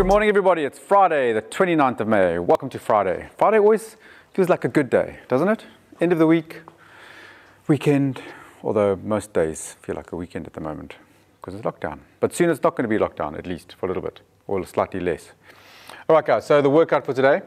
Good morning, everybody. It's Friday, the 29th of May. Welcome to Friday. Friday always feels like a good day, doesn't it? End of the week, weekend, although most days feel like a weekend at the moment because it's lockdown. But soon it's not going to be lockdown, at least for a little bit, or slightly less. All right, guys, so the workout for today,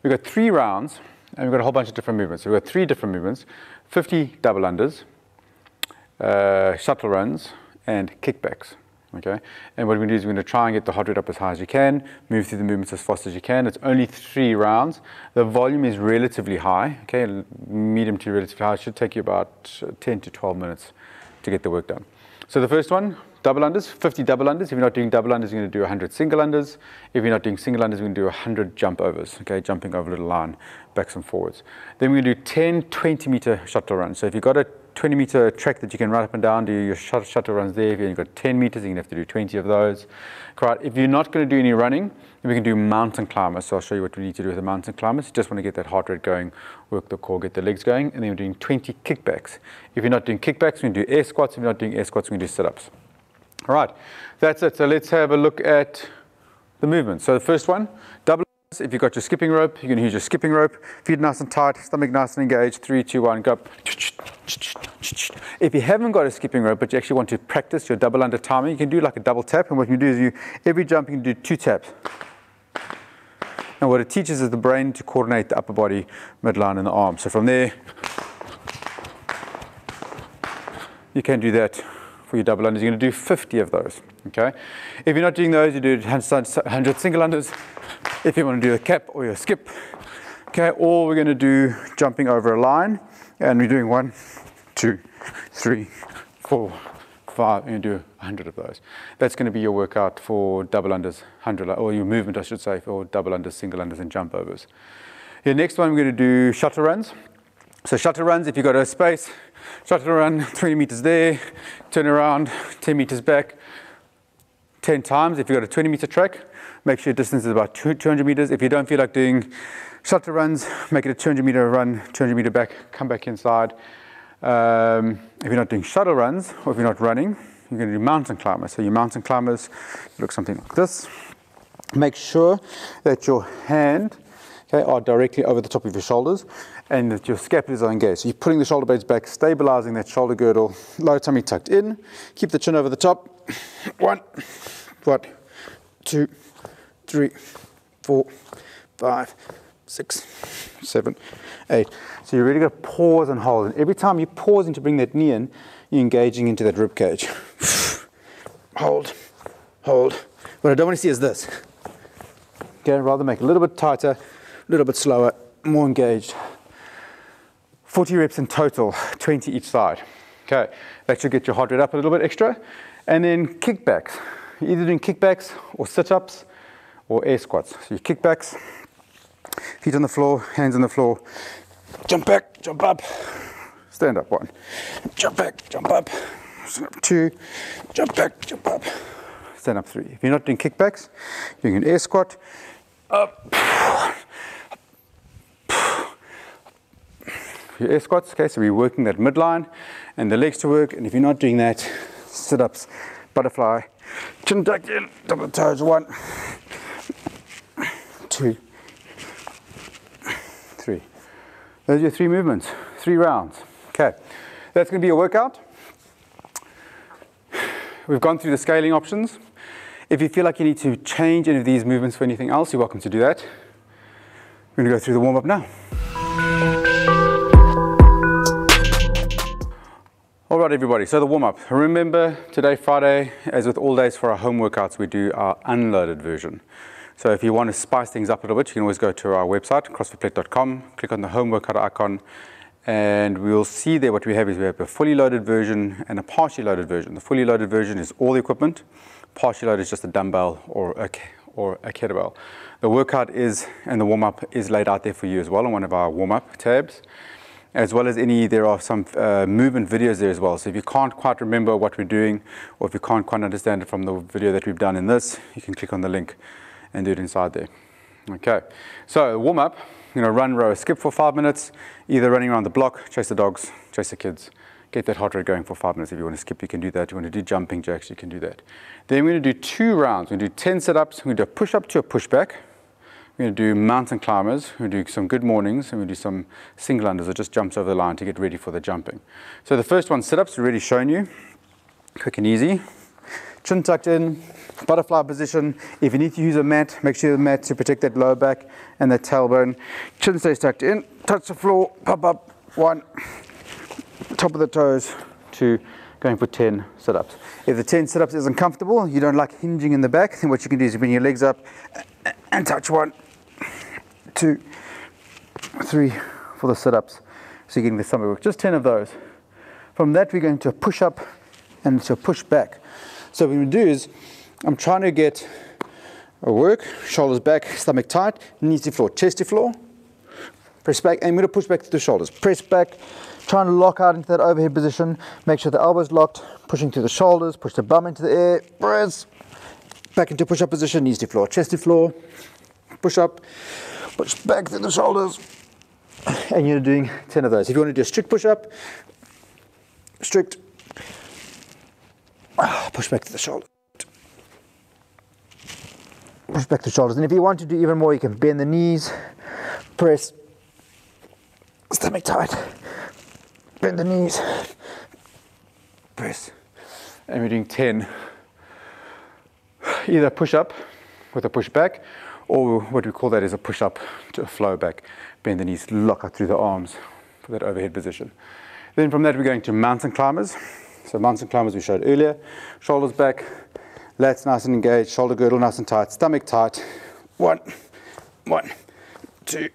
we've got 3 rounds, and we've got a whole bunch of different movements. So we've got 3 different movements, 50 double unders, shuttle runs, and kickbacks. Okay, and what we're going to do is we're going to try and get the heart rate up as high as you can, move through the movements as fast as you can. It's only 3 rounds. The volume is relatively high, okay, medium to relatively high. It should take you about 10 to 12 minutes to get the work done. So the first one, double unders, 50 double unders. If you're not doing double unders, you're going to do 100 single unders. If you're not doing single unders, we're going to do 100 jump overs, okay, jumping over a little line, backs and forwards. Then we're going to do 10 20-meter shuttle runs. So if you've got a 20-meter track that you can run up and down, do your shuttle runs there. If you've got 10 meters, you're going to have to do 20 of those. Right. If you're not going to do any running, we can do mountain climbers. So I'll show you what we need to do with the mountain climbers. You just want to get that heart rate going, work the core, get the legs going, and then we're doing 20 kickbacks. If you're not doing kickbacks, we can do air squats. If you're not doing air squats, we can do sit-ups. All right, that's it. So let's have a look at the movement. So the first one, double. If you've got your skipping rope, you're going to use your skipping rope. Feet nice and tight, stomach nice and engaged. 3, 2, 1, go. If you haven't got a skipping rope, but you actually want to practice your double under timing, you can do like a double tap. And what you do is every jump you can do 2 taps. And what it teaches is the brain to coordinate the upper body, midline, and the arm. So from there, you can do that for your double unders. You're going to do 50 of those. Okay. If you're not doing those, you do 100 single unders. If you want to do a cap or your skip, okay, or we're going to do jumping over a line, and we're doing 1, 2, 3, 4, 5, and you do 100 of those. That's going to be your workout for double unders, 100, or your movement, I should say, for double unders, single unders, and jump overs. The next one, we're going to do shuttle runs. So shuttle runs, if you've got a space, shuttle run, 20 meters there, turn around, 10 meters back, 10 times. If you've got a 20-meter track, make sure your distance is about 200 meters. If you don't feel like doing shuttle runs, make it a 200-meter run, 200-meter back, come back inside. If you're not doing shuttle runs, or if you're not running, you're going to do mountain climbers. So your mountain climbers look something like this. Make sure that your hand, okay, are directly over the top of your shoulders and that your scapulars are engaged. So you're putting the shoulder blades back, stabilizing that shoulder girdle, lower tummy tucked in, keep the chin over the top. 1, 2, 3, 4, 5, 6, 7, 8. So you're really going to pause and hold. And every time you pause in to bring that knee in, you're engaging into that rib cage. Hold, hold. What I don't want to see is this. Okay, rather make it a little bit tighter, a little bit slower, more engaged. 40 reps in total, 20 each side. Okay, that should get your heart rate up a little bit extra. And then kickbacks. You're either doing kickbacks or sit-ups or air squats. So your kickbacks, feet on the floor, hands on the floor, jump back, jump up, stand up 1, jump back, jump up, stand up 2, jump back, jump up, stand up 3. If you're not doing kickbacks, you're doing an air squat, up, your air squats, okay, so we're working that midline and the legs to work, and if you're not doing that, sit-ups, butterfly, chin tucked in, double toes, 1, 2, 3. Those are your 3 movements, 3 rounds. Okay, that's going to be your workout. We've gone through the scaling options. If you feel like you need to change any of these movements for anything else, you're welcome to do that. We're going to go through the warm-up now. All right, everybody, so the warm-up. Remember, today, Friday, as with all days for our home workouts, we do our unloaded version. So if you want to spice things up a little bit, you can always go to our website, crossfitplett.com, click on the home workout icon, and we'll see there what we have is we have a fully loaded version and a partially loaded version. The fully loaded version is all the equipment. Partially loaded is just a dumbbell or a kettlebell. The workout is, and the warm-up is laid out there for you as well on one of our warm-up tabs. As well as there are some movement videos there as well. So if you can't quite remember what we're doing, or if you can't quite understand it from the video that we've done in this, you can click on the link and do it inside there. Okay, so warm up, run, row, skip for 5 minutes, either running around the block, chase the dogs, chase the kids, get that heart rate going for 5 minutes. If you want to skip, you can do that. If you want to do jumping jacks, you can do that. Then we're going to do 2 rounds. We're going to do 10 sit-ups. We're going to do a push-up to a push-back. We're going to do mountain climbers. We're going to do some good mornings, and we'll do some single unders or just jumps over the line to get ready for the jumping. So the first one, sit-ups, we've already shown you. Quick and easy. Chin tucked in, butterfly position. If you need to use a mat, make sure the mat to protect that lower back and that tailbone. Chin stays tucked in, touch the floor, pop up, 1, top of the toes, 2, going for 10 sit-ups. If the 10 sit-ups isn't comfortable, you don't like hinging in the back, then what you can do is you bring your legs up and touch 1, 2, 3 for the sit-ups. So you're getting the stomach work, just 10 of those. From that, we're going to a push-up and to a push-back. So what we're going to do is, I'm trying to get a work, shoulders back, stomach tight, knees to floor, chest to floor, press back, and I'm going to push back to the shoulders. Press back, trying to lock out into that overhead position, make sure the elbow's locked, pushing through the shoulders, push the bum into the air, press, back into push-up position, knees to floor, chest to floor, push up, push back through the shoulders, and you're doing 10 of those. If you want to do a strict push-up, strict, push back to the shoulder. Push back to the shoulders. And if you want to do even more, you can bend the knees, press, stomach tight, bend the knees, press. And we're doing 10. Either push up with a push back, or what we call that is a push up to a flow back. Bend the knees, lock out through the arms for that overhead position. Then from that, we're going to mountain climbers. So mountain climbers we showed earlier, shoulders back, lats nice and engaged, shoulder girdle nice and tight, stomach tight, 1, 2,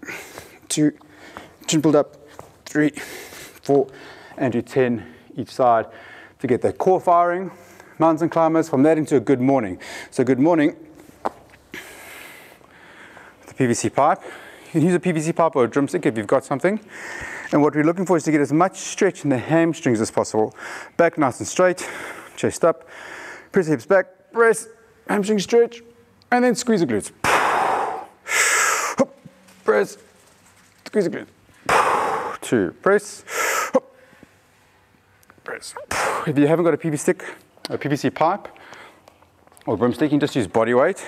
chin pulled up, 3, 4, and do 10 each side to get that core firing. Mountain climbers, from that into a good morning. So good morning, the PVC pipe. You can use a PVC pipe or a drumstick if you've got something. And what we're looking for is to get as much stretch in the hamstrings as possible. Back nice and straight, chest up, press hips back, press, hamstring stretch, and then squeeze the glutes. Press, squeeze the glutes. 2, press, press. If you haven't got a PVC pipe or broomstick, you can just use body weight.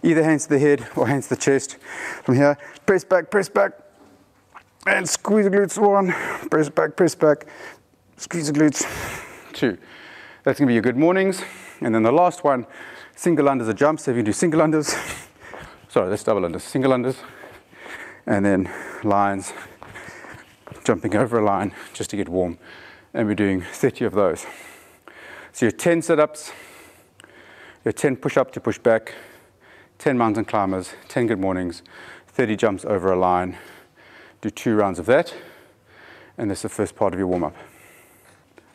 Either hands to the head or hands to the chest. From here, press back, and squeeze the glutes. 1, press back, squeeze the glutes. 2. That's going to be your good mornings. And then the last one, single unders or jumps. So if you do single unders, sorry, that's double unders, single unders, and then lines, jumping over a line just to get warm. And we're doing 30 of those. So your 10 sit-ups, your 10 push-up to push back, 10 mountain climbers, 10 good mornings, 30 jumps over a line. Do 2 rounds of that, and that's the first part of your warm-up.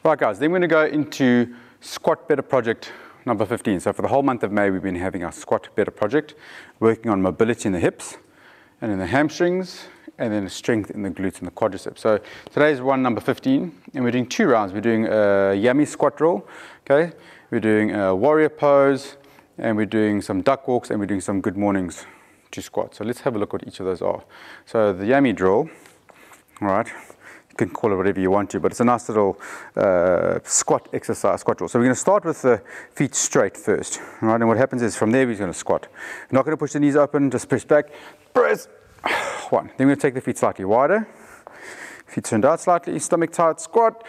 Right guys, then we're going to go into Squat Better Project number 15. So for the whole month of May, we've been having our Squat Better Project, working on mobility in the hips and in the hamstrings, and then strength in the glutes and the quadriceps. So today's one number 15, and we're doing 2 rounds. We're doing a yummy squat drill, okay? We're doing a warrior pose, and we're doing some duck walks, and we're doing some good mornings to squat. So let's have a look what each of those are. So the yummy drill, all right, you can call it whatever you want to, but it's a nice little squat exercise, squat drill. So we're going to start with the feet straight first, all right? And what happens is from there we're going to squat. We're not going to push the knees open, just press back, press, 1. Then we're going to take the feet slightly wider, feet turned out slightly, stomach tight, squat,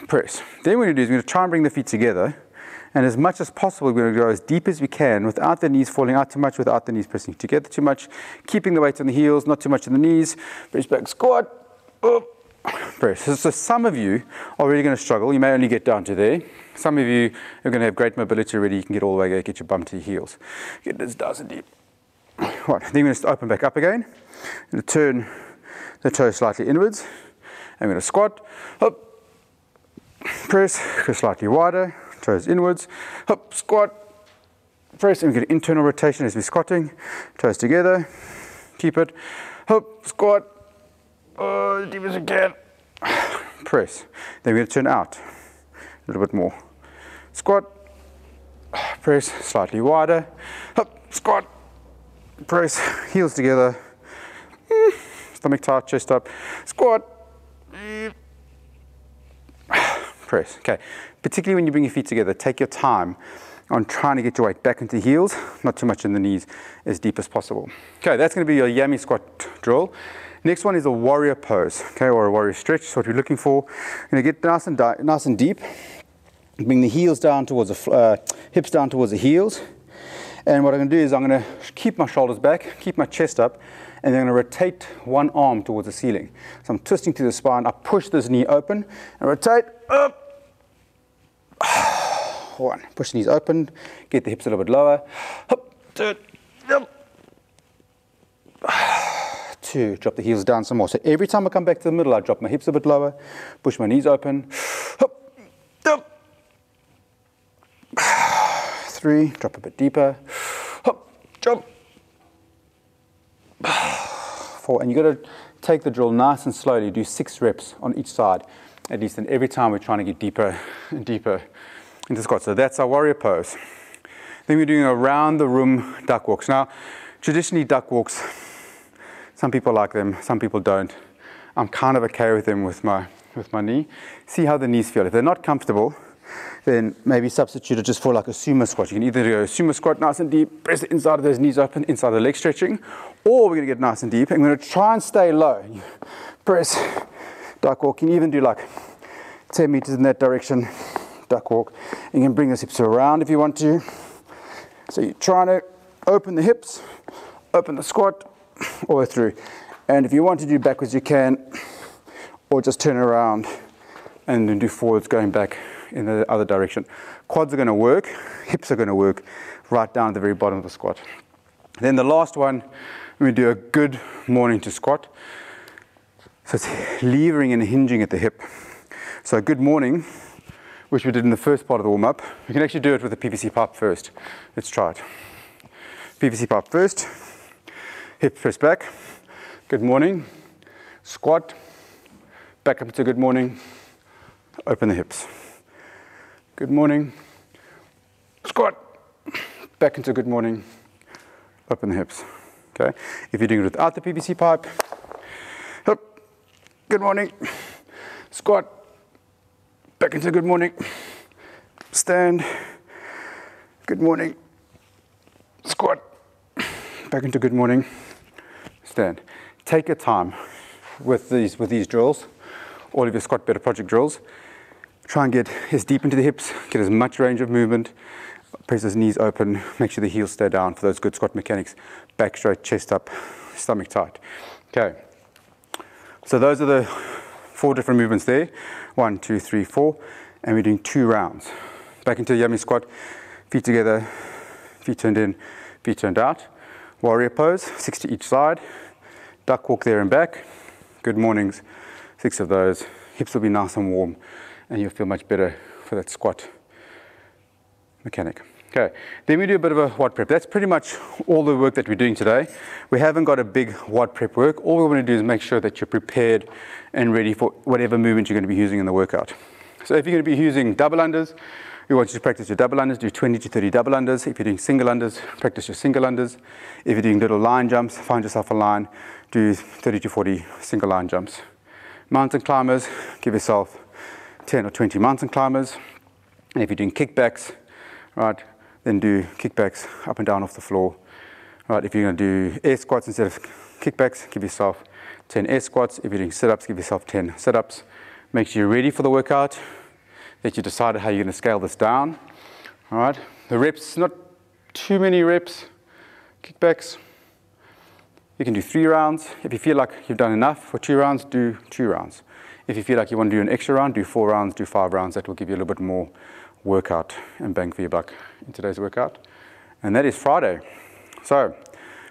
press. Then what we're going to do is we're going to try and bring the feet together. And as much as possible, we're going to go as deep as we can without the knees falling out too much, without the knees pressing together too much, keeping the weight on the heels, not too much on the knees. Press back, squat, up, press. So some of you are really going to struggle. You may only get down to there. Some of you are going to have great mobility already. You can get all the way, get your bum to your heels. Get this down deep. Right, then we're going to open back up again. I'm going to turn the toes slightly inwards. I'm going to squat, up, press, go slightly wider. Toes inwards, up, squat, press, and we get internal rotation as we're squatting. Toes together, keep it, up, squat, as deep as you can, press. Then we're going to turn out a little bit more. Squat, press, slightly wider, up, squat, press, heels together, stomach tight, chest up, squat, press. Okay, particularly when you bring your feet together, take your time on trying to get your weight back into the heels, not too much in the knees, as deep as possible. Okay, that's going to be your yummy squat drill. Next one is a warrior pose, okay, or a warrior stretch. So what we're looking for, you're going to get nice and deep. Bring the heels down towards the hips down towards the heels. And what I'm going to do is I'm going to keep my shoulders back, keep my chest up, and then I'm going to rotate one arm towards the ceiling. So I'm twisting through the spine. I push this knee open and rotate up. One, push the knees open, get the hips a little bit lower. Two, drop the heels down some more. So every time I come back to the middle, I drop my hips a bit lower, push my knees open. Three, drop a bit deeper. Jump. Four, and you got to take the drill nice and slowly. Do 6 reps on each side, at least. And every time we're trying to get deeper and deeper into squat. So that's our warrior pose. Then we're doing around the room duck walks. Now, traditionally duck walks, some people like them, some people don't. I'm kind of okay with them with my knee. See how the knees feel. If they're not comfortable, then maybe substitute it just for like a sumo squat. You can either do a sumo squat nice and deep, press the inside of those knees open, inside the leg stretching, or we're going to get nice and deep. I'm going to try and stay low. Press, duck walk. You can even do like 10 meters in that direction, duck walk. You can bring the hips around if you want to. So you're trying to open the hips, open the squat, all the way through. And if you want to do backwards, you can, or just turn around and then do forwards going back in the other direction. Quads are going to work, hips are going to work right down at the very bottom of the squat. Then the last one, we do a good morning to squat. So it's levering and hinging at the hip. So a good morning, which we did in the first part of the warm-up. We can actually do it with the PVC pipe first. Let's try it. PVC pipe first, hip press back, good morning, squat, back up to good morning, open the hips. Good morning, squat, back into good morning, open the hips. Okay. If you're doing it without the PVC pipe, up, good morning, squat, back into good morning, stand, good morning, squat, back into good morning, stand. Take your time with these drills, all of your Squat Better Project drills. Try and get as deep into the hips, get as much range of movement, press those knees open, make sure the heels stay down for those good squat mechanics. Back straight, chest up, stomach tight. Okay, so those are the 4 different movements there. 1, 2, 3, 4, and we're doing 2 rounds. Back into a yummy squat, feet together, feet turned in, feet turned out. Warrior pose, 6 to each side. Duck walk there and back. Good mornings, 6 of those. Hips will be nice and warm, and you'll feel much better for that squat mechanic. Okay, then we do a bit of a WOD prep. That's pretty much all the work that we're doing today. We haven't got a big WOD prep work. All we want to do is make sure that you're prepared and ready for whatever movement you're going to be using in the workout. So if you're going to be using double unders, we want you to practice your double unders, do 20 to 30 double unders. If you're doing single unders, practice your single unders. If you're doing little line jumps, find yourself a line, do 30 to 40 single line jumps. Mountain climbers, give yourself 10 or 20 mountain climbers. And if you're doing kickbacks, right, then do kickbacks up and down off the floor. Right, if you're going to do air squats instead of kickbacks, give yourself 10 air squats. If you're doing sit-ups, give yourself 10 sit-ups. Make sure you're ready for the workout, that you decided how you're going to scale this down. All right, the reps, not too many reps. Kickbacks, you can do 3 rounds. If you feel like you've done enough for 2 rounds, do 2 rounds. If you feel like you want to do an extra round, do 4 rounds, do 5 rounds. That will give you a little bit more workout and bang for your buck in today's workout. And that is Friday. So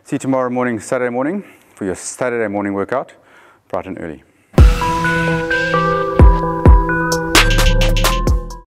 see you tomorrow morning, Saturday morning, for your Saturday morning workout, bright and early.